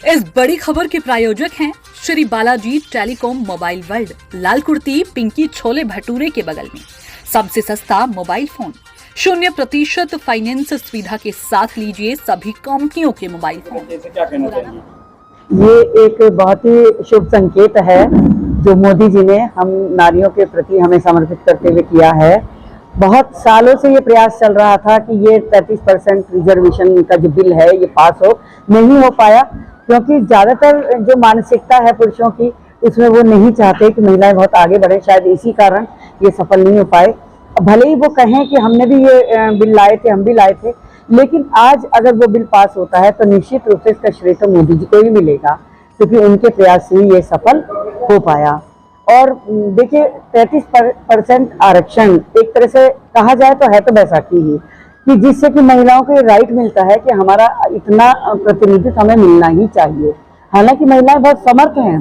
इस बड़ी खबर के प्रायोजक हैं Shri Balaji telecom mobile world, Lal Kurti Pinki Chole Bhature के बगल में। सबसे सस्ता मोबाइल फोन, 0% फाइनेंस सुविधा के साथ लीजिए सभी कंपनियों के मोबाइल फोन। क्या कहना चाहिए? ये एक बहुत ही शुभ संकेत है जो मोदी जी ने हम नारियों के प्रति हमें समर्पित करते हुए किया है। बहुत सालों से ये प्रयास चल रहा था कि ये 33% रिजर्वेशन का जो बिल है ये पास हो, नहीं हो पाया क्योंकि ज़्यादातर जो मानसिकता है पुरुषों की उसमें वो नहीं चाहते कि महिलाएं बहुत आगे बढ़े। शायद इसी कारण ये सफल नहीं हो पाए। भले ही वो कहें कि हमने भी ये बिल लाए थे, हम भी लाए थे, लेकिन आज अगर वो बिल पास होता है तो निश्चित रूप से इसका श्रेय तो मोदी जी को ही मिलेगा क्योंकि उनके प्रयास से ये सफल हो पाया। और देखिए 33% आरक्षण एक तरह से कहा जाए तो है तो बैसाखी ही कि जिससे कि महिलाओं को ये राइट मिलता है कि हमारा इतना प्रतिनिधित्व हमें मिलना ही चाहिए। हालांकि महिलाएं बहुत समर्थ हैं,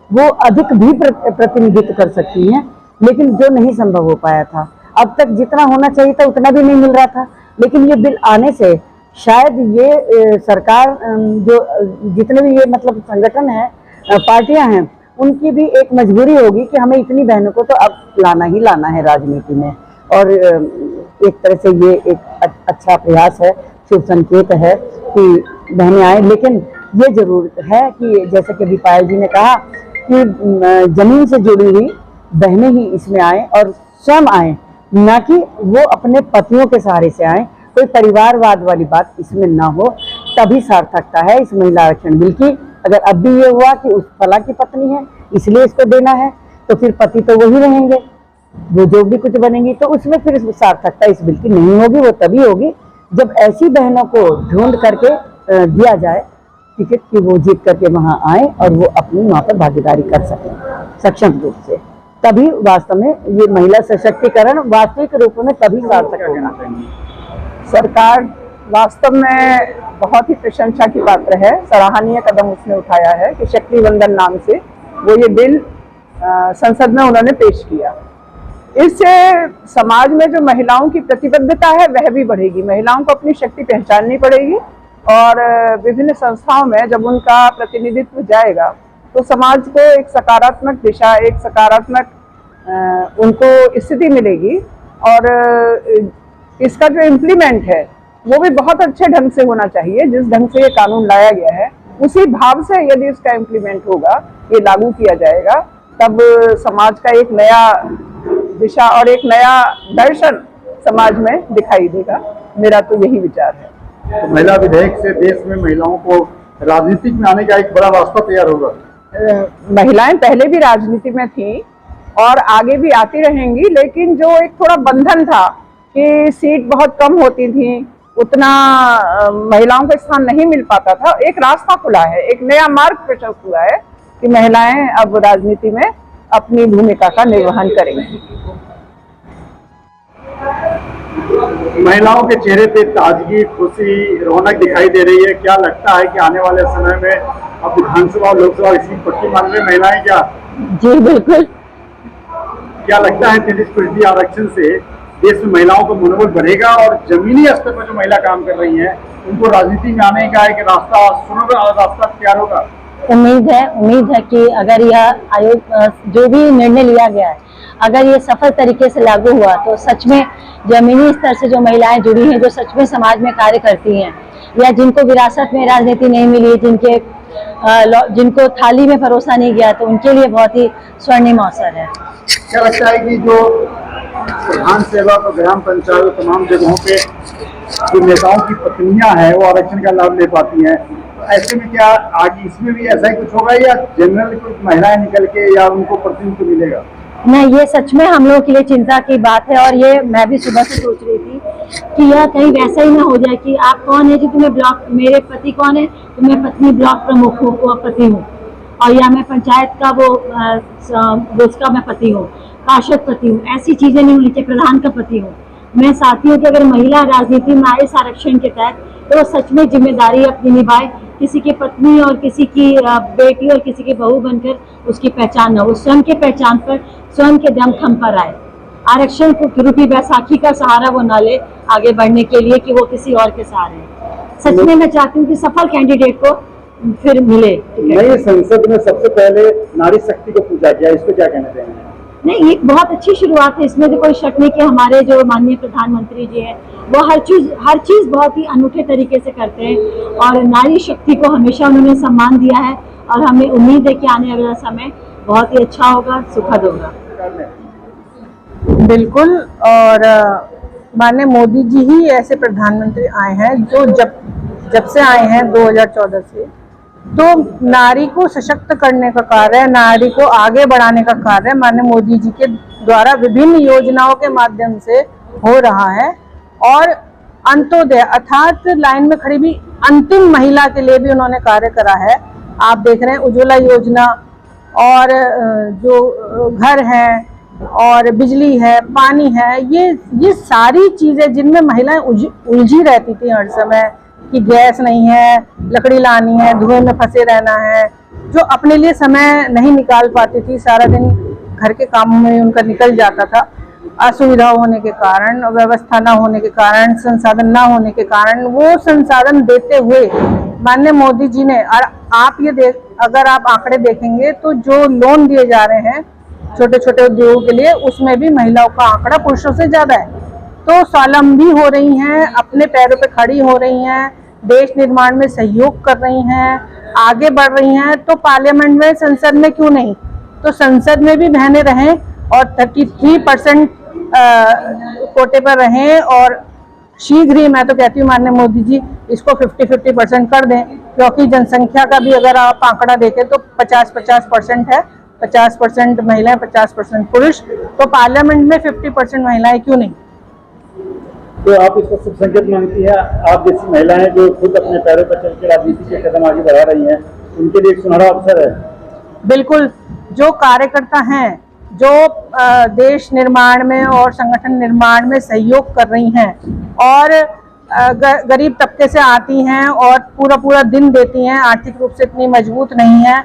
वो अधिक भी प्रतिनिधित्व कर सकती हैं, लेकिन जो नहीं संभव हो पाया था। अब तक जितना होना चाहिए था उतना भी नहीं मिल रहा था, लेकिन ये बिल आने से शायद ये सरकार जो जितने भी ये मतलब संगठन है, पार्टियां हैं, उनकी भी एक मजबूरी होगी कि हमें इतनी बहनों को तो अब लाना ही लाना है राजनीति में। और एक तरह से ये एक अच्छा प्रयास है, शुभ संकेत है कि बहनें आए। लेकिन ये जरूर है कि जैसे कि अभी पायल जी ने कहा कि जमीन से जुड़ी हुई बहनें ही इसमें आए और स्वयं आए, ना कि वो अपने पतियों के सहारे से आए। कोई परिवारवाद वाली बात इसमें ना हो, तभी सार्थकता है इस महिला आरक्षण बिल की। अगर अब भी ये हुआ कि उस फला की पत्नी है इसलिए इसको देना है, तो फिर पति तो वही रहेंगे, वो जो भी कुछ बनेंगी, तो उसमें फिर सार्थकता इस बिल की नहीं होगी। वो तभी होगी जब ऐसी बहनों को ढूंढ करके दिया जाए टिकट कि वो जीत करके वहां आए और वो अपनी वहां पर भागीदारी कर सकें सक्षम रूप से। तभी वास्तव में ये महिला सशक्तिकरण वास्तविक रूप में तभी सार्थक होगा। सरकार वास्तव में बहुत ही प्रशंसा की पात्र है। सराहनीय कदम उसने उठाया है कि शक्ति वंदन नाम से वो ये बिल संसद में उन्होंने पेश किया। इससे समाज में जो महिलाओं की प्रतिबद्धता है वह भी बढ़ेगी। महिलाओं को अपनी शक्ति पहचाननी पड़ेगी और विभिन्न संस्थाओं में जब उनका प्रतिनिधित्व जाएगा तो समाज को एक सकारात्मक दिशा, एक सकारात्मक उनको स्थिति मिलेगी। और इसका जो इम्प्लीमेंट है वो भी बहुत अच्छे ढंग से होना चाहिए। जिस ढंग से ये कानून लाया गया है उसी भाव से यदि इसका इम्प्लीमेंट होगा, ये लागू किया जाएगा, तब समाज का एक नया दिशा और एक नया दर्शन समाज में दिखाई देगा। मेरा तो यही विचार है। तो महिला विधेयक से देश में महिलाओं को राजनीति में आने का एक बड़ा रास्ता तैयार होगा। महिलाएं पहले भी राजनीति में थी और आगे भी आती रहेंगी, लेकिन जो एक थोड़ा बंधन था कि सीट बहुत कम होती थी, उतना महिलाओं को स्थान नहीं मिल पाता था, एक रास्ता खुला है, एक नया मार्ग प्रशस्त हुआ है कि महिलाएं अब राजनीति में अपनी भूमिका का निर्वहन करेंगी। महिलाओं के चेहरे पे ताजगी, खुशी, रौनक दिखाई दे रही है। क्या लगता है कि आने वाले समय में अब विधानसभा और लोकसभा इसी पट्टी मान रहे महिलाएं क्या? जी बिल्कुल। क्या लगता है 33% आरक्षण से देश में महिलाओं का मनोबल बढ़ेगा और जमीनी स्तर पर जो महिला काम कर रही हैं उनको राजनीति में आने का एक रास्ता, सुनहरा रास्ता तैयार होगा? उम्मीद है कि अगर यह आयोग जो भी निर्णय लिया गया है अगर ये सफल तरीके से लागू हुआ तो सच में जमीनी स्तर से जो महिलाएं जुड़ी हैं, जो सच में समाज में कार्य करती हैं या जिनको विरासत में राजनीति नहीं मिली, जिनको थाली में परोसा नहीं गया, तो उनके लिए बहुत ही स्वर्णिम अवसर है। क्या लगता है कि जो प्रधान सेवक और ग्राम पंचायत तमाम जगहों पे जो नेताओं की पत्नियां हैं वो आरक्षण का लाभ ले पाती हैं, तो ऐसे में क्या आगे इसमें भी ऐसा ही कुछ होगा या जनरल कुछ महिलाएं निकल के या उनको प्रतिनिधित्व मिलेगा? नहीं, ये सच में हम लोगों के लिए चिंता की बात है और ये मैं भी सुबह से सोच रही थी कि यह कहीं वैसा ही ना हो जाए कि आप कौन है जी, तुम्हें ब्लॉक, मेरे पति कौन है, तुम्हें पत्नी ब्लॉक प्रमुख हो को पति हूँ, और या मैं पंचायत का वो उसका मैं पति हूँ, पार्षद पति हूँ। ऐसी चीजें नहीं होनी चाहिए, प्रधान का पति हूँ। मैं चाहती हूँ कि अगर महिला राजनीति में आए इस आरक्षण के तहत तो सच में जिम्मेदारी अपनी निभाए, किसी की पत्नी और किसी की बेटी और किसी की बहू बनकर उसकी पहचान न हो, स्वयं के पहचान पर स्वयं के दमखम पर आए। आरक्षण को रूपी बैसाखी का सहारा वो न ले आगे बढ़ने के लिए कि वो किसी और के सहारे। सच में मैं चाहती हूँ कि सफल कैंडिडेट को फिर मिले टिकट। नई संसद में सबसे पहले नारी शक्ति को पूजा गया, इस पे क्या कहना चाहेंगे? नहीं, ये बहुत अच्छी शुरुआत है, इसमें तो कोई शक नहीं कि हमारे जो माननीय प्रधानमंत्री जी हैं वो हर चीज बहुत ही अनूठे तरीके से करते हैं और नारी शक्ति को हमेशा उन्होंने सम्मान दिया है और हमें उम्मीद है कि आने वाला समय बहुत ही अच्छा होगा, सुखद होगा। बिल्कुल, और माननीय मोदी जी ही ऐसे प्रधानमंत्री आए हैं जो जब से आए हैं 2014 से, तो नारी को सशक्त करने का कार्य, नारी को आगे बढ़ाने का कार्य माननीय मोदी जी के द्वारा विभिन्न योजनाओं के माध्यम से हो रहा है। और अंत्योदय अर्थात लाइन में खड़ी भी अंतिम महिला के लिए भी उन्होंने कार्य करा है। आप देख रहे हैं उज्ज्वला योजना और जो घर है और बिजली है, पानी है, ये सारी चीजें जिनमें महिलाएं उलझी रहती थी हर समय कि गैस नहीं है, लकड़ी लानी है, धुएं में फंसे रहना है, जो अपने लिए समय नहीं निकाल पाती थी, सारा दिन घर के कामों में उनका निकल जाता था। असुविधा होने के कारण, व्यवस्था न होने के कारण, संसाधन न होने के कारण, वो संसाधन देते हुए माननीय मोदी जी ने, और आप ये अगर आप आंकड़े देखेंगे तो जो लोन दिए जा रहे हैं छोटे छोटे उद्योगों के लिए, उसमें भी महिलाओं का आंकड़ा पुरुषों से ज्यादा है। तो स्वावलंबी हो रही हैं, अपने पैरों पे खड़ी हो रही हैं, देश निर्माण में सहयोग कर रही हैं, आगे बढ़ रही हैं। तो पार्लियामेंट में, संसद में क्यों नहीं, तो संसद में भी बहनें रहें और 33% कोटे पर रहें। और शीघ्र ही मैं तो कहती हूँ माननीय मोदी जी इसको 50-50% कर दें, क्योंकि जनसंख्या का भी अगर आप आंकड़ा देखें तो 50-50% है, 50% महिलाएं, 50% पुरुष। तो पार्लियामेंट में 50% महिलाएं क्यों नहीं। तो आप इसको शुभ संकेत मानती है? आप जैसी महिलाएं जो खुद अपने पैरों पर चल के राजनीति के कदम आगे बढ़ा रही हैं, उनके लिए एक सुनहरा अवसर है। बिल्कुल, जो कार्यकर्ता हैं, जो देश निर्माण में और संगठन निर्माण में सहयोग कर रही हैं और गरीब तबके से आती हैं और पूरा दिन देती हैं, आर्थिक रूप से इतनी मजबूत नहीं है,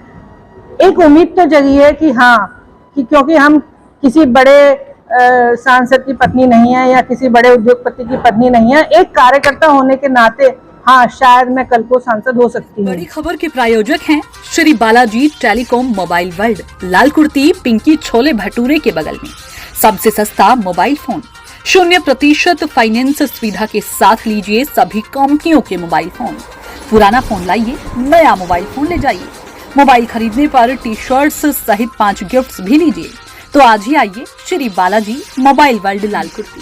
एक उम्मीद तो जगी है कि हाँ, कि क्योंकि हम किसी बड़े सांसद की पत्नी नहीं है या किसी बड़े उद्योगपति की पत्नी नहीं है, एक कार्यकर्ता होने के नाते हाँ, शायद मैं कल को सांसद हो सकती हूँ। बड़ी खबर के प्रायोजक हैं Shri Balaji telecom mobile world, Lal Kurti Pinki Chole Bhature के बगल में। सबसे सस्ता मोबाइल फोन, 0% फाइनेंस सुविधा के साथ लीजिए सभी कंपनियों के मोबाइल फोन। पुराना फोन लाइए, नया मोबाइल फोन ले जाइए। मोबाइल खरीदने पर टी-शर्ट्स सहित 5 गिफ्ट्स भी लीजिए। तो आज ही आइए श्री बालाजी मोबाइल वर्ल्ड, लाल कुर्ती।